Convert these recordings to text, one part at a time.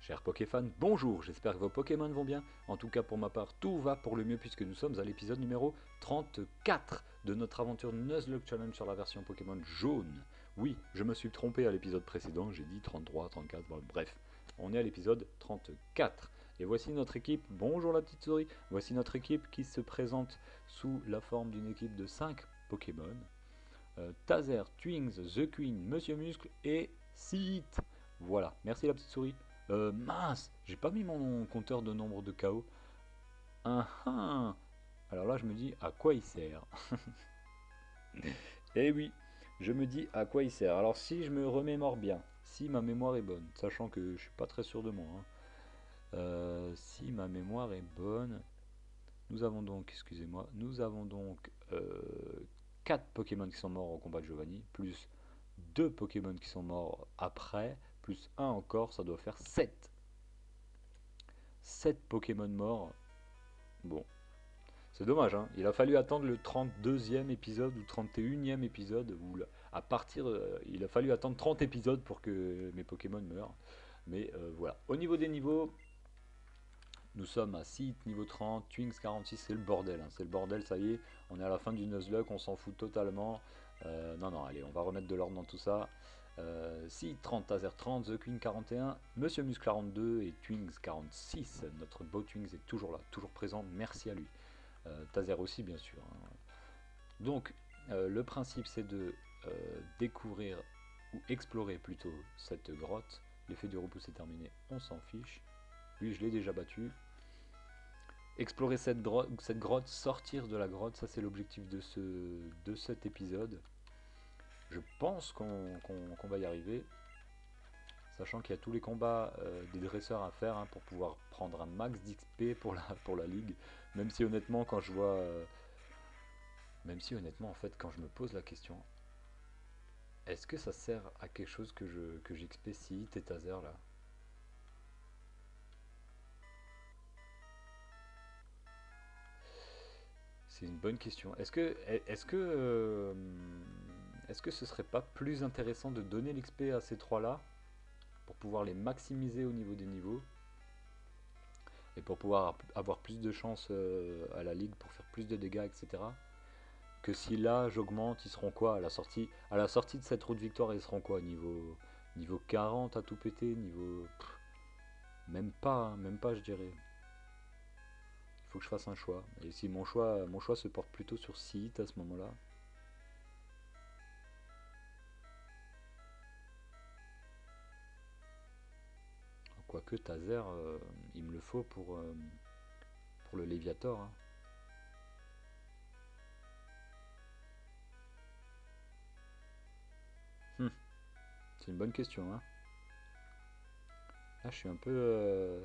Chers Pokéfans, bonjour, j'espère que vos Pokémon vont bien. En tout cas pour ma part, tout va pour le mieux puisque nous sommes à l'épisode numéro 34 de notre aventure Nuzlocke Challenge sur la version Pokémon jaune. Oui, je me suis trompé à l'épisode précédent, j'ai dit 33, 34, bon, bref. On est à l'épisode 34. Et voici notre équipe, bonjour la petite souris, voici notre équipe qui se présente sous la forme d'une équipe de 5 Pokémon. Tazer, Twings, The Queen, Monsieur Muscle et Sith. Voilà, merci la petite souris. Mince, j'ai pas mis mon compteur de nombre de KO. Ah. Alors là, je me dis à quoi il sert. Eh oui, je me dis à quoi il sert. Alors si je me remémore bien, si ma mémoire est bonne, sachant que je suis pas très sûr de moi, hein, si ma mémoire est bonne, nous avons donc, excusez-moi, nous avons donc 4 Pokémon qui sont morts au combat de Giovanni, plus 2 Pokémon qui sont morts après, plus un encore, ça doit faire 7. 7 Pokémon morts. Bon, c'est dommage, hein. Il a fallu attendre le 32e épisode ou 31e épisode, où à partir, il a fallu attendre 30 épisodes pour que mes Pokémon meurent. Mais voilà. Au niveau des niveaux, nous sommes à Sith niveau 30, Twinks 46, c'est le bordel, hein. C'est le bordel, ça y est. On est à la fin du Nuzlocke, on s'en fout totalement. Non, non, allez, on va remettre de l'ordre dans tout ça. Sith 30, Tazer 30, The Queen 41, Monsieur Muscle 42 et Twinks 46. Notre beau Twinks est toujours là, toujours présent, merci à lui. Tazer aussi, bien sûr, hein. Donc, le principe, c'est de découvrir, ou explorer plutôt, cette grotte. L'effet du repousse est terminé, on s'en fiche. Lui, je l'ai déjà battu. Explorer cette grotte, sortir de la grotte, ça c'est l'objectif de cet épisode. Je pense qu'on va y arriver. Sachant qu'il y a tous les combats des dresseurs à faire, hein, pour pouvoir prendre un max d'XP pour la ligue. Même si honnêtement, quand je vois... même si honnêtement, en fait, quand je me pose la question, est-ce que ça sert à quelque chose que j'XP si et Tazer là? C'est une bonne question. Est-ce que ce serait pas plus intéressant de donner l'XP à ces trois-là pour pouvoir les maximiser au niveau des niveaux et pour pouvoir avoir plus de chance à la ligue pour faire plus de dégâts, etc. Que si là j'augmente, ils seront quoi à la sortie de cette route victoire, ils seront quoi niveau 40 à tout péter, niveau même pas je dirais. Il faut que je fasse un choix. Et si mon choix se porte plutôt sur site à ce moment-là. Quoique Tazer, il me le faut pour le Léviator, hein. Hum, c'est une bonne question, hein. Là, je suis un peu...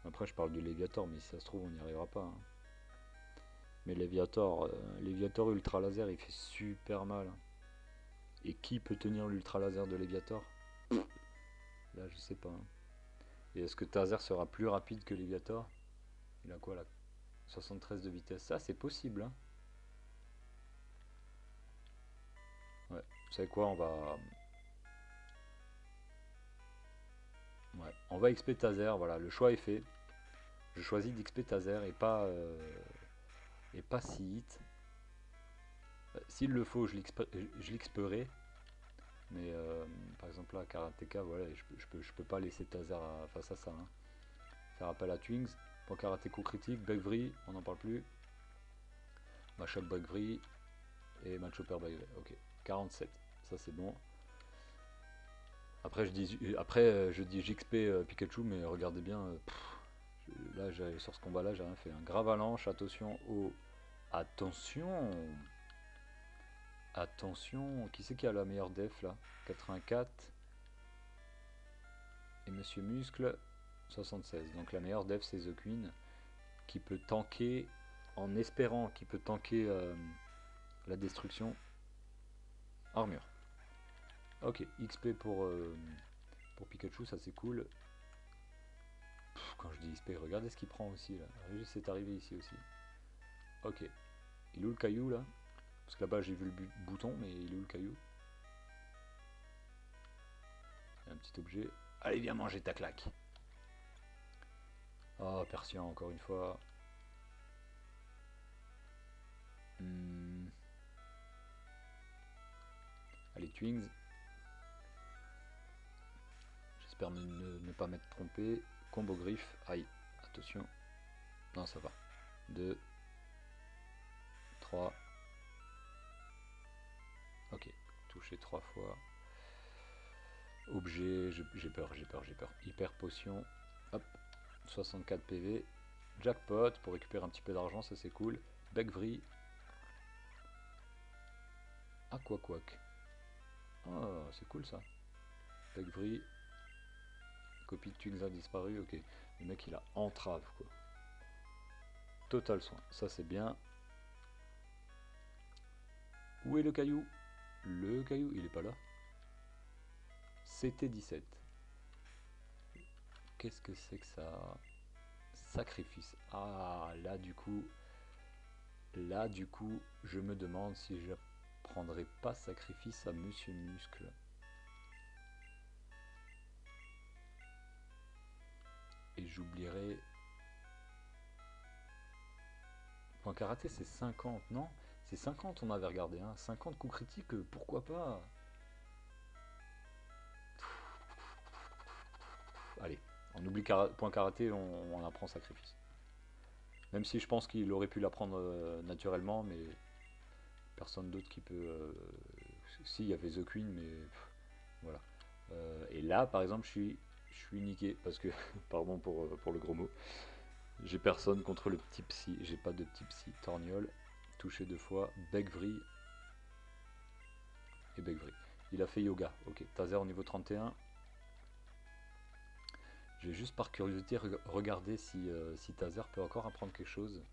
Après, je parle du Léviator, mais si ça se trouve, on n'y arrivera pas, hein. Mais Léviator Ultra Laser, il fait super mal, hein. Et qui peut tenir l'Ultra Laser de Léviator? Là, je sais pas, hein. Et est-ce que Tazer sera plus rapide que Léviator? Il a quoi là? 73 de vitesse. Ça, c'est possible, hein. Ouais. Vous savez quoi? Ouais. On va XP Tazer. Voilà, le choix est fait. Je choisis d'XP Tazer et pas Sith. S'il le faut, je l'XPerai. Mais par exemple là, Karateka, voilà, je peux pas laisser Tazer face à ça, hein. Faire appel à Twings. Pour Karaté coup critique, Bugvry, on n'en parle plus. Machop Bugvry et Matchopper Bugvry. Ok, 47, ça c'est bon. Après, je dis j'XP Pikachu, mais regardez bien, là sur ce combat là j'ai rien fait, un grave avalanche, attention au... Attention. Attention, qui c'est qui a la meilleure def là? 84. Et Monsieur Muscle, 76. Donc la meilleure def c'est The Queen, qui peut tanker, en espérant qu'il peut tanker la destruction. Armure. Ok, XP pour Pikachu, ça c'est cool. Quand je dis XP, regardez ce qu'il prend aussi là. Régis est arrivé ici aussi. Ok. Il est où le caillou là? Parce que là-bas j'ai vu le bouton, mais il est où le caillou? Il y a un petit objet. Allez, viens manger ta claque. Oh, Persian, encore une fois. Hmm. Allez, Twings. J'espère ne pas m'être trompé. Combo griffe. Aïe, attention. Non, ça va. 2, 3. Ok, touché 3 fois. Objet, j'ai peur. Hyper potion. Hop, 64 PV. Jackpot pour récupérer un petit peu d'argent, ça c'est cool. Beckvry. Aquaquack. Oh, c'est cool ça. Beckvry. Copie de Twings a disparu. Ok, le mec il a entrave quoi. Total soin, ça c'est bien. Où est le caillou? Le caillou, il est pas là. C'était 17. Qu'est-ce que c'est que ça? Sacrifice. Ah, là du coup, je me demande si je prendrais pas sacrifice à Monsieur Muscle. Et j'oublierai. Point karaté, c'est 50, non? C'est 50, on avait regardé, hein. 50 coups critiques, pourquoi pas? Allez, on oublie point karaté, on apprend sacrifice. Même si je pense qu'il aurait pu l'apprendre naturellement, mais personne d'autre qui peut. Si, il y avait The Queen, mais voilà. Et là, par exemple, je suis niqué parce que, pardon pour le gros mot, j'ai personne contre le petit psy. J'ai pas de petit psy. Torgnole, touché 2 fois. Beckvry et Beckvry. Il a fait yoga. Ok, Taser au niveau 31. Je vais juste par curiosité regarder si Taser peut encore apprendre quelque chose.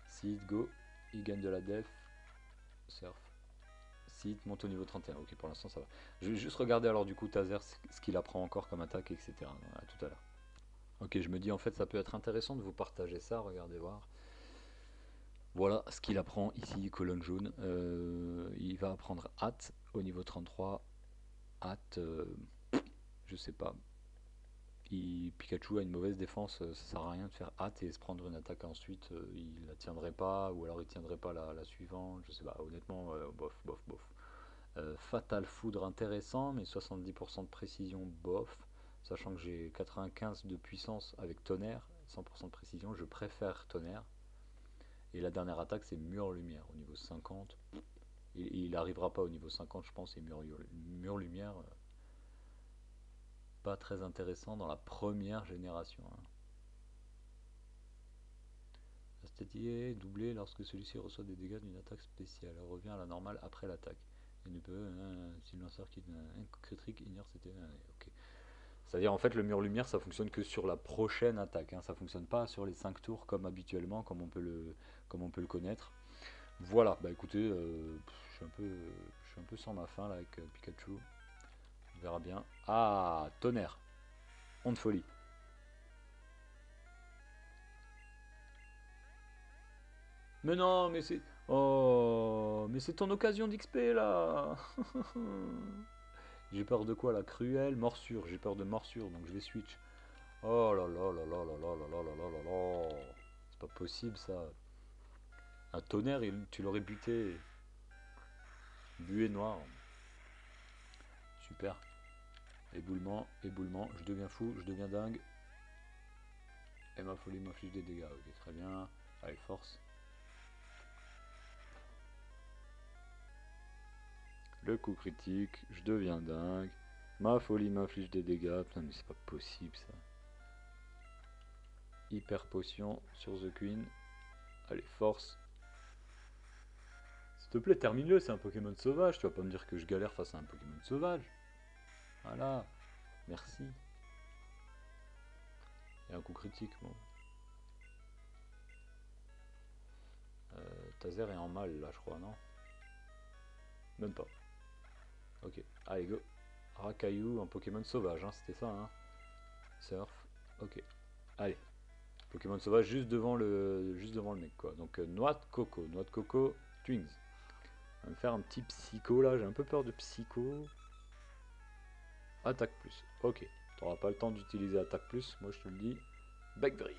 Si go, il gagne de la def. Surf. Si monte au niveau 31. Ok, pour l'instant ça va. Je vais juste regarder alors du coup Taser ce qu'il apprend encore comme attaque, etc. À tout à l'heure. Ok, je me dis en fait ça peut être intéressant de vous partager ça. Regardez voir. Voilà ce qu'il apprend ici, colonne jaune. Il va apprendre hâte au niveau 33. Hâte, je sais pas. Pikachu a une mauvaise défense, ça sert à rien de faire hâte et se prendre une attaque ensuite, il la tiendrait pas, ou alors il tiendrait pas la suivante, je sais pas, honnêtement, bof, bof, bof. Fatal Foudre intéressant, mais 70% de précision, bof. Sachant que j'ai 95 de puissance avec tonnerre, 100% de précision, je préfère tonnerre. Et la dernière attaque c'est Mur Lumière au niveau 50. Il n'arrivera pas au niveau 50 je pense, et Mur Lumière, pas très intéressant dans la première génération, hein. La statique est doublée lorsque celui-ci reçoit des dégâts d'une attaque spéciale. Elle revient à la normale après l'attaque. Il ne peut, si le lanceur qui est un critique ignore c'était. Ok. C'est-à-dire en fait le mur lumière ça fonctionne que sur la prochaine attaque, hein. Ça fonctionne pas sur les 5 tours comme habituellement, comme on peut le connaître. Voilà, bah écoutez, je suis un peu sans ma fin là avec Pikachu. On verra bien. Ah, tonnerre, honte folie. Mais non, mais c'est. Oh, mais c'est ton occasion d'XP là. J'ai peur de quoi là? Cruelle, morsure. J'ai peur de morsure, donc je vais switch. Oh là là là là là là là là là là là là. C'est pas possible ça. Un tonnerre, tu l'aurais buté. Buée noire. Super. Éboulement, éboulement. Je deviens fou, je deviens dingue. Et ma folie m'inflige des dégâts. Ok, très bien. Allez, force. Le coup critique, je deviens dingue. Ma folie m'inflige des dégâts. Putain, mais c'est pas possible ça. Hyper potion sur The Queen. Allez, force. S'il te plaît, termine-le, c'est un Pokémon sauvage. Tu vas pas me dire que je galère face à un Pokémon sauvage. Voilà, merci. Et un coup critique, bon. Taser est en mal là, je crois, non? Même pas. Ok, allez, go. Rakaillou, un Pokémon sauvage, hein, c'était ça, hein. Surf, ok. Allez, Pokémon sauvage juste devant le mec, quoi. Donc, noix de coco, Twins. On va me faire un petit psycho là, j'ai un peu peur de psycho. Attaque plus. Ok. Tu n'auras pas le temps d'utiliser attaque plus. Moi, je te le dis. Backdrill.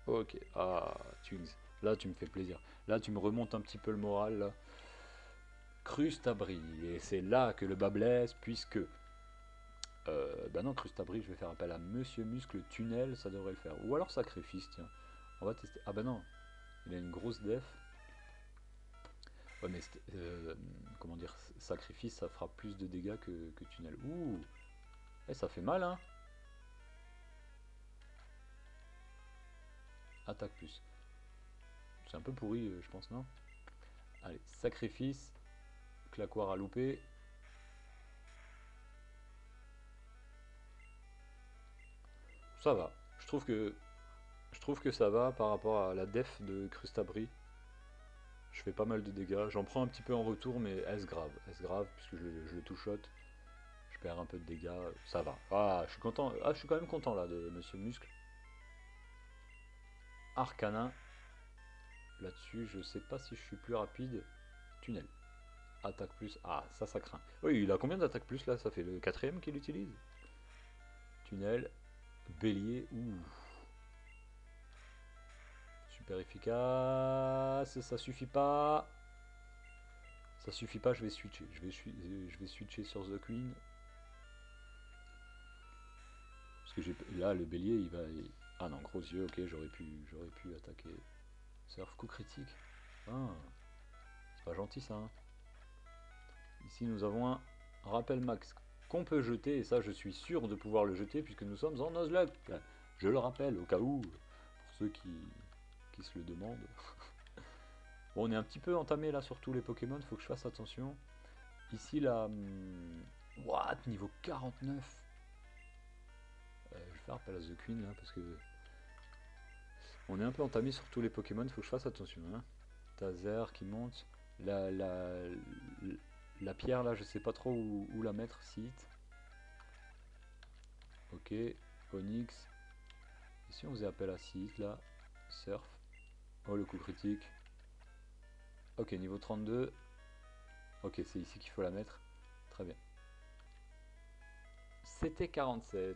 Ok. Ah, Twings. Là, tu me fais plaisir. Là, tu me remontes un petit peu le moral. Là. Crustabri. Et c'est là que le bas blesse, puisque... bah non, Crustabri, je vais faire appel à Monsieur Muscle. Tunnel, ça devrait le faire. Ou alors Sacrifice, tiens. On va tester. Ah bah non. Il a une grosse def. Ouais, mais comment dire, sacrifice, ça fera plus de dégâts que tunnel. Ouh, ça fait mal, hein. Attaque plus. C'est un peu pourri, je pense, non? Allez, sacrifice. Claquoir à louper. Ça va. Je trouve que ça va par rapport à la def de Crustabri. Je fais pas mal de dégâts. J'en prends un petit peu en retour, mais est-ce grave? Est-ce grave? Puisque je le two-shot. Je perds un peu de dégâts. Ça va. Ah, je suis content. Ah, je suis quand même content là de Monsieur Muscle. Arcana. Là-dessus, je sais pas si je suis plus rapide. Tunnel. Attaque plus. Ah, ça craint. Oui, il a combien d'attaque plus là? Ça fait le quatrième qu'il utilise. Tunnel. Bélier. Ouh. Super efficace. Ça suffit pas. Ça suffit pas, je vais switcher. Je vais switcher sur The Queen. Parce que là, le bélier, il va... Ah non, gros yeux, ok, j'aurais pu attaquer. Surf coup critique. Ah, c'est pas gentil ça. Hein. Ici, nous avons un rappel max qu'on peut jeter. Et ça, je suis sûr de pouvoir le jeter puisque nous sommes en Nuzlocke. Je le rappelle au cas où, pour ceux qui se le demandent. Bon, on est un petit peu entamé là sur tous les Pokémon, faut que je fasse attention. Ici, là... What? Niveau 49. Je vais faire appel à The Queen là parce que... On est un peu entamé sur tous les Pokémon, faut que je fasse attention. Hein. Taser qui monte. La pierre là, je sais pas trop où la mettre. Site. Ok. Onyx. Et si on faisait appel à Site là. Surf. Oh le coup critique. Ok, niveau 32. Ok, c'est ici qu'il faut la mettre. Très bien. C'était 47.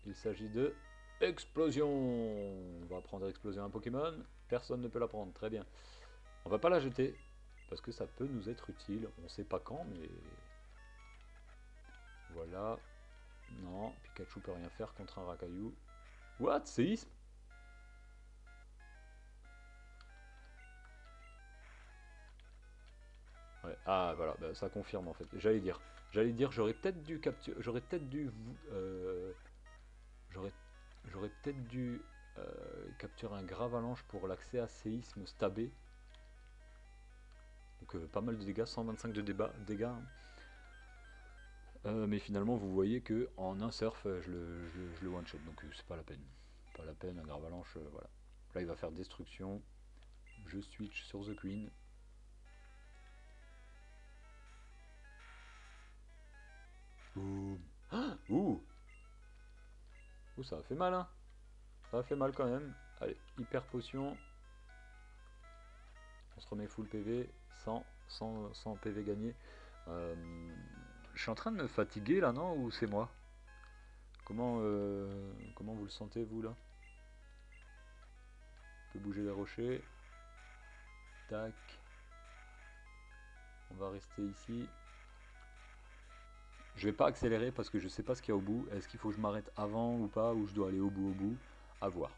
Il s'agit de explosion. On va prendre explosion à un Pokémon. Personne ne peut la prendre. Très bien. On va pas la jeter. Parce que ça peut nous être utile. On sait pas quand, mais... Voilà. Non, Pikachu peut rien faire contre un Rakayu. What? Séisme? Ouais. Ah voilà, bah, ça confirme en fait. J'allais dire, j'aurais peut-être dû capturer, j'aurais, j'aurais peut-être dû capturer un Gravalanche pour l'accès à séisme stabé. Donc pas mal de dégâts, 125 de dégâts. Hein. Mais finalement, vous voyez que en un surf, je le one shot, donc c'est pas la peine. Pas la peine, un Gravalanche, voilà. Là, il va faire destruction. Je switch sur The Queen. Ouh. Ah, ouh. Ouh, ça a fait mal, hein. Ça a fait mal quand même. Allez, hyper potion. On se remet full PV. 100 PV gagné. Euh, je suis en train de me fatiguer là, non? Ou c'est moi? Comment vous le sentez, vous là? On peut bouger les rochers. Tac. On va rester ici. Je vais pas accélérer parce que je sais pas ce qu'il y a au bout. Est-ce qu'il faut que je m'arrête avant ou pas? Ou je dois aller au bout? À voir.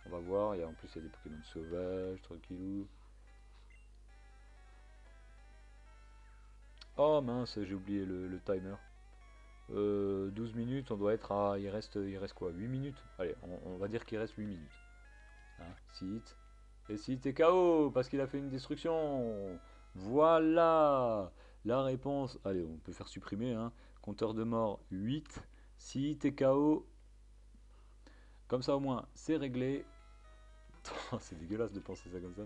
On va voir. Et en plus, il y a des Pokémon sauvages, tranquillou. Oh mince, j'ai oublié le timer. 12 minutes, on doit être à... Il reste quoi? 8 minutes? Allez, on va dire qu'il reste 8 minutes. Hein, Sith. Et Sith est KO parce qu'il a fait une destruction. Voilà la réponse. Allez, on peut faire supprimer. Hein. Compteur de mort 8. Sith est KO. Comme ça au moins, c'est réglé. C'est dégueulasse de penser ça comme ça,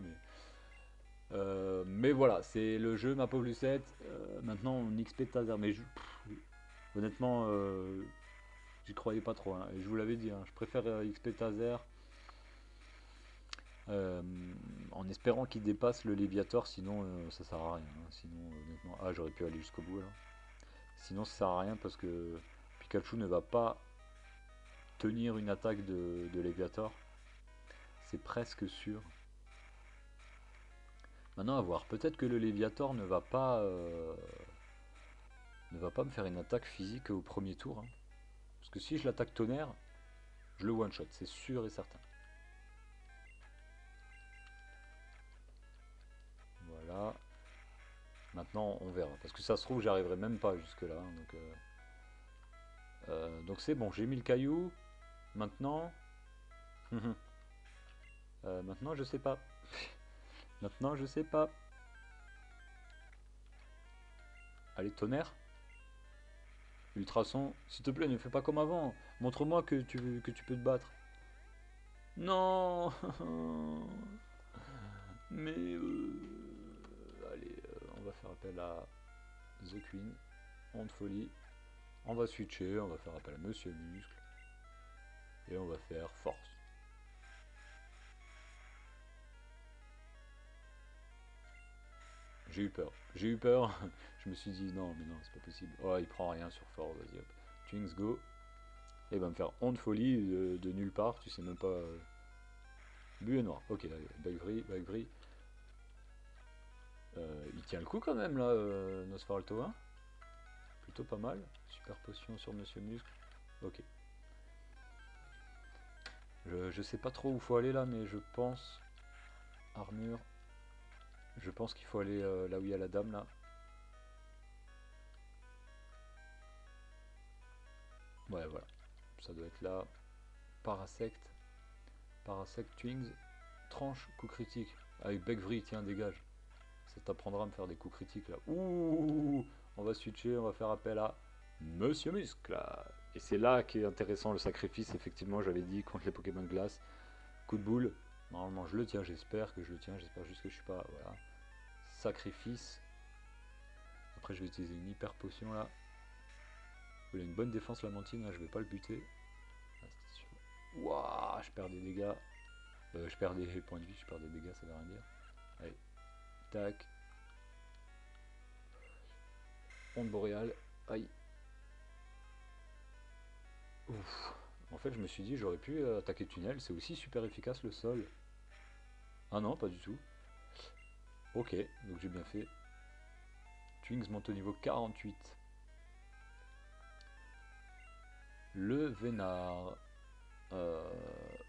mais voilà, c'est le jeu, ma pauvre Lucette. Maintenant, on XP Taser. Mais honnêtement, j'y croyais pas trop. Hein. Et je vous l'avais dit, hein, je préfère XP Taser Euh, En espérant qu'il dépasse le Léviator, sinon ça sert à rien, hein. Sinon, honnêtement. Ah, j'aurais pu aller jusqu'au bout alors. Sinon, ça sert à rien parce que Pikachu ne va pas tenir une attaque de Léviator. C'est presque sûr. Maintenant, à voir. Peut-être que le Léviator ne va pas me faire une attaque physique au premier tour, hein. Parce que si je l'attaque tonnerre, je le one-shot, c'est sûr et certain. Voilà. Maintenant, on verra. Parce que ça se trouve, j'arriverai même pas jusque-là, hein. Donc c'est bon, j'ai mis le caillou. Maintenant, maintenant, je sais pas. Maintenant, je sais pas. Allez, tonnerre. Ultrason, s'il te plaît, ne fais pas comme avant. Montre-moi que tu peux te battre. Non. Mais allez, on va faire appel à The Queen. Honte folie. On va switcher, on va faire appel à Monsieur Muscle. Et on va faire force. J'ai eu peur. J'ai eu peur. Je me suis dit non, mais non, c'est pas possible. Oh, il prend rien sur force, vas-y hop. Twinks go. Et il va me faire honte folie de nulle part, tu sais même pas. But et noir. Ok, Bagvri, Bagvri. Il tient le coup quand même là, Nosferalto 1. Plutôt pas mal. Super potion sur Monsieur Muscle. Ok. Je sais pas trop où faut aller là, mais je pense. Armure. Je pense qu'il faut aller là où il y a la dame là. Ouais, voilà. Ça doit être là. Parasect. Parasect Twings. Tranche, coup critique. Avec Begvri, tiens, dégage. Ça t'apprendra à me faire des coups critiques là. Ouh. On va switcher, on va faire appel à Monsieur Muscle. Et c'est là qu'est intéressant le sacrifice, effectivement, j'avais dit, contre les Pokémon de glace. Coup de boule. Normalement, je le tiens, j'espère que je le tiens. J'espère juste que je suis pas. Voilà. Sacrifice. Après, je vais utiliser une hyper potion là. Il a une bonne défense, la mantine, là, je vais pas le buter. Waouh, je perds des dégâts. Je perds des points de vie, je perds des dégâts, ça veut rien dire. Allez, tac. Onde boréale. Aïe. Ouf. En fait, je me suis dit, j'aurais pu attaquer tunnel, c'est aussi super efficace le sol. Ah non, pas du tout. Ok, donc j'ai bien fait. Twings monte au niveau 48. Le Vénard.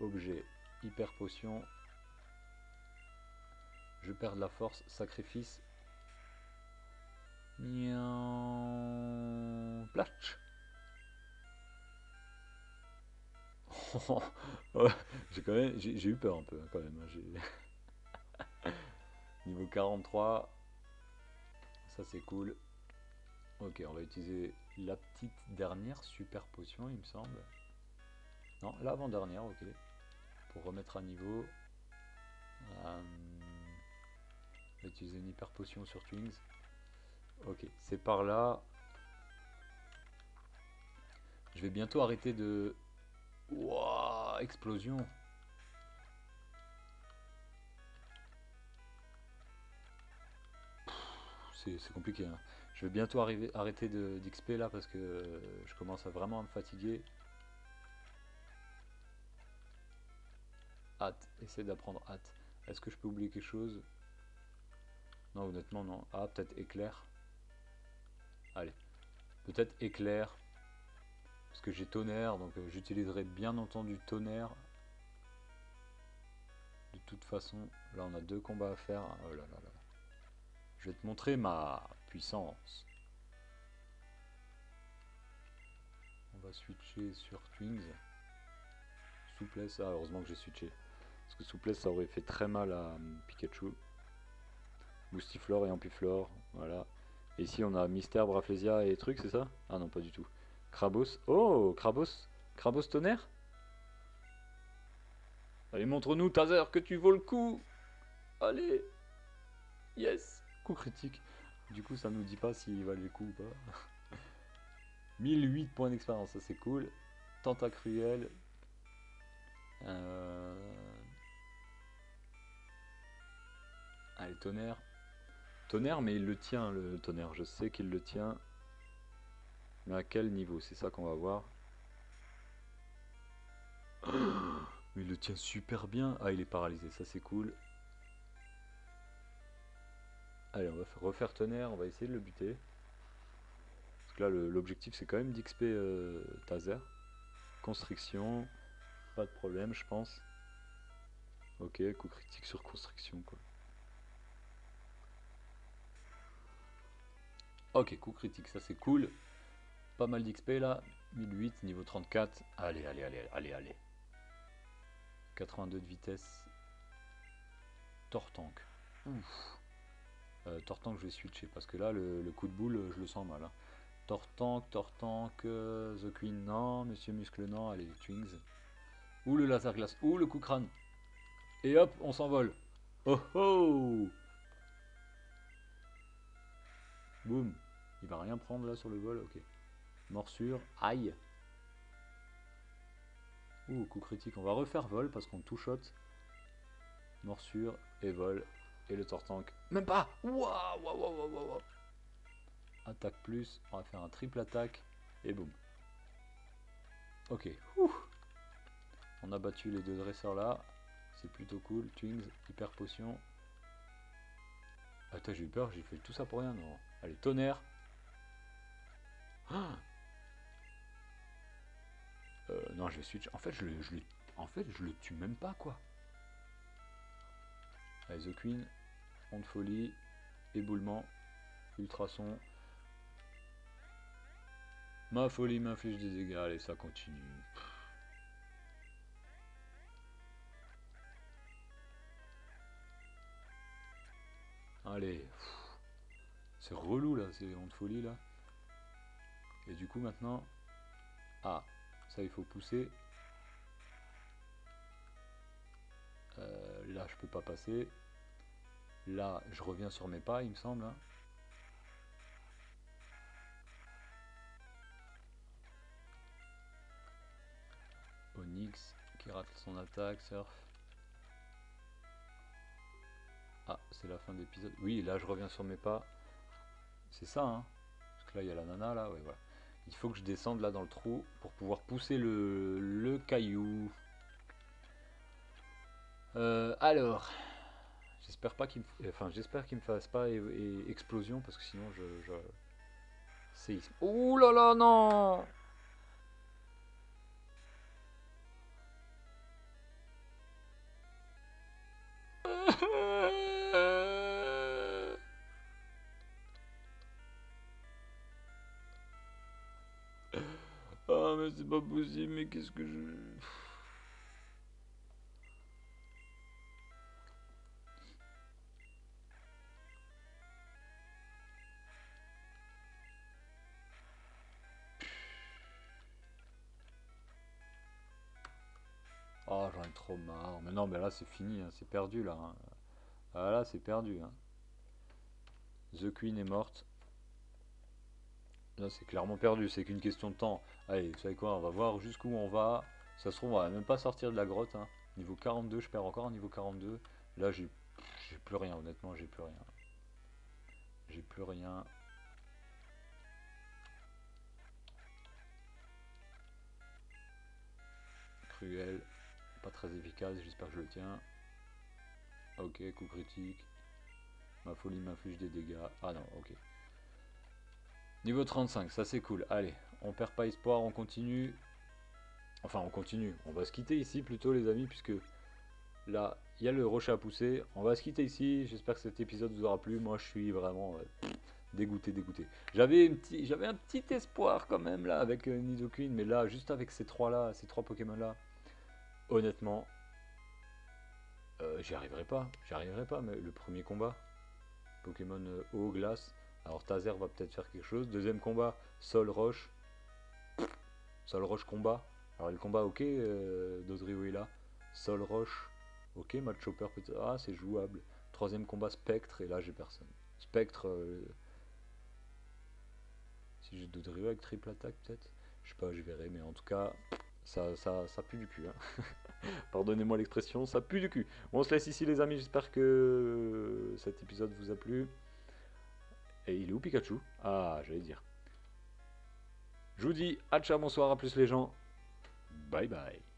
Objet. Hyper potion. Je perds de la force. Sacrifice. Nian. Platch. J'ai eu peur un peu, hein, quand même, hein. Niveau 43. Ça c'est cool. Ok, on va utiliser la petite dernière super potion, il me semble. Non, l'avant-dernière, ok. Pour remettre à niveau. On va utiliser une hyper potion sur Twins. Ok, c'est par là. Je vais bientôt arrêter de... Wouah, explosion. C'est compliqué, hein. Je vais bientôt arrêter d'XP là parce que je commence à vraiment me fatiguer. Hâte, essayer d'apprendre hâte. Est-ce que je peux oublier quelque chose? Non, honnêtement, non. Ah, peut-être éclair. Allez, peut-être éclair. Parce que j'ai tonnerre, donc j'utiliserai bien entendu tonnerre. De toute façon, là on a deux combats à faire. Oh là là là. Je vais te montrer ma puissance. On va switcher sur Twins. Souplesse, ah heureusement que j'ai switché. Parce que souplesse ça aurait fait très mal à Pikachu. Boostiflore et Ampiflore, voilà. Et ici on a Mystère, Braflesia et trucs, c'est ça? Ah non, pas du tout. Krabos, oh Krabos, Krabos tonnerre. Allez, montre-nous Tazer que tu vaux le coup. Allez, yes, coup critique. Du coup ça nous dit pas s'il valait le coup ou pas. 1008 points d'expérience, ça c'est cool. Tentacruel. Euh... Allez, tonnerre. Tonnerre, mais il le tient, le tonnerre. Je sais qu'il le tient. Mais à quel niveau? C'est ça qu'on va voir. Mais il le tient super bien. Ah, il est paralysé, ça c'est cool. Allez, on va refaire tonnerre, on va essayer de le buter. Parce que là, l'objectif c'est quand même d'XP Taser. Constriction, pas de problème, je pense. Ok, coup critique sur constriction, quoi. Ok, coup critique, ça c'est cool. Pas mal d'XP là. 1008, niveau 34. Allez, allez, allez, allez, allez. 82 de vitesse. Tortank. Ouf. Tortank, je vais switcher parce que là, le coup de boule, je le sens mal, hein. Tortank, Tortank, The Queen, non. Monsieur Muscle, non. Allez, Twings. Ou le laser glace, ou le coup crâne. Et hop, on s'envole. Oh oh. Boum. Il va rien prendre là sur le vol, ok. Morsure, aïe. Ouh, coup critique. On va refaire vol parce qu'on two-shot. Morsure et vol. Et le Tortank. Même pas. Waouh, waouh, waouh, waouh, waouh. Attaque plus. On va faire un triple attaque. Et boum. Ok. Ouh. On a battu les deux dresseurs là. C'est plutôt cool. Twings, hyper potion. Attends, j'ai eu peur. J'ai fait tout ça pour rien. Non. Allez, tonnerre. Ah. Non, je vais switch. En fait, je le tue même pas, quoi. Allez, The Queen. Onde folie. Éboulement. Ultrason. Ma folie m'inflige des dégâts. Allez, ça continue. Allez. C'est relou, là. C'est onde folie, là. Et du coup, maintenant... Ah, ça, il faut pousser. Là, je peux pas passer. Là, je reviens sur mes pas, il me semble, hein. Onyx qui rate son attaque, surf. Ah, c'est la fin d'épisode. Oui, là je reviens sur mes pas. C'est ça, hein. Parce que là il y a la nana, là, ouais, voilà. Il faut que je descende là dans le trou pour pouvoir pousser le caillou. Alors, j'espère pas qu'il me... Enfin, j'espère qu'il me fasse pas explosion parce que sinon je... Séisme. Ouh là là, non. Ah mais c'est pas possible, mais qu'est-ce que je... Oh, j'en ai trop marre. Mais non, mais là c'est fini, hein, c'est perdu là, hein. Ah là c'est perdu, hein. The Queen est morte. Là c'est clairement perdu, c'est qu'une question de temps. Allez, vous savez quoi, on va voir jusqu'où on va. Ça se trouve, on va même pas sortir de la grotte, hein. Niveau 42, je perds encore un niveau 42. Là j'ai plus rien, honnêtement, j'ai plus rien. J'ai plus rien. Cruel, pas très efficace, j'espère que je le tiens. Ok, coup critique. Ma folie m'inflige des dégâts. Ah non, ok. Niveau 35, ça c'est cool. Allez, on perd pas espoir, on continue. Enfin, on continue. On va se quitter ici plutôt, les amis, puisque là, il y a le rocher à pousser. On va se quitter ici. J'espère que cet épisode vous aura plu. Moi, je suis vraiment dégoûté, dégoûté. J'avais un petit espoir quand même là avec Nidoqueen, mais là, juste avec ces trois là, ces trois Pokémon là, honnêtement, j'y arriverai pas. J'y arriverai pas. Mais le premier combat, Pokémon eau, glace. Alors Taser va peut-être faire quelque chose. Deuxième combat, Sol, Roche. Sol, Roche, combat. Alors le combat, ok, Dodrio est là. Sol, Roche, ok, Match Chopper peut-être. Ah, c'est jouable. Troisième combat, Spectre, et là j'ai personne. Spectre, si j'ai Dodrio avec triple attaque peut-être. Je sais pas, je verrai, mais en tout cas, Ça pue du cul, hein. Pardonnez-moi l'expression, ça pue du cul. Bon, on se laisse ici les amis, j'espère que cet épisode vous a plu. Et il est où Pikachu? Ah, j'allais dire. Je vous dis à ciao, bonsoir, à plus les gens. Bye bye.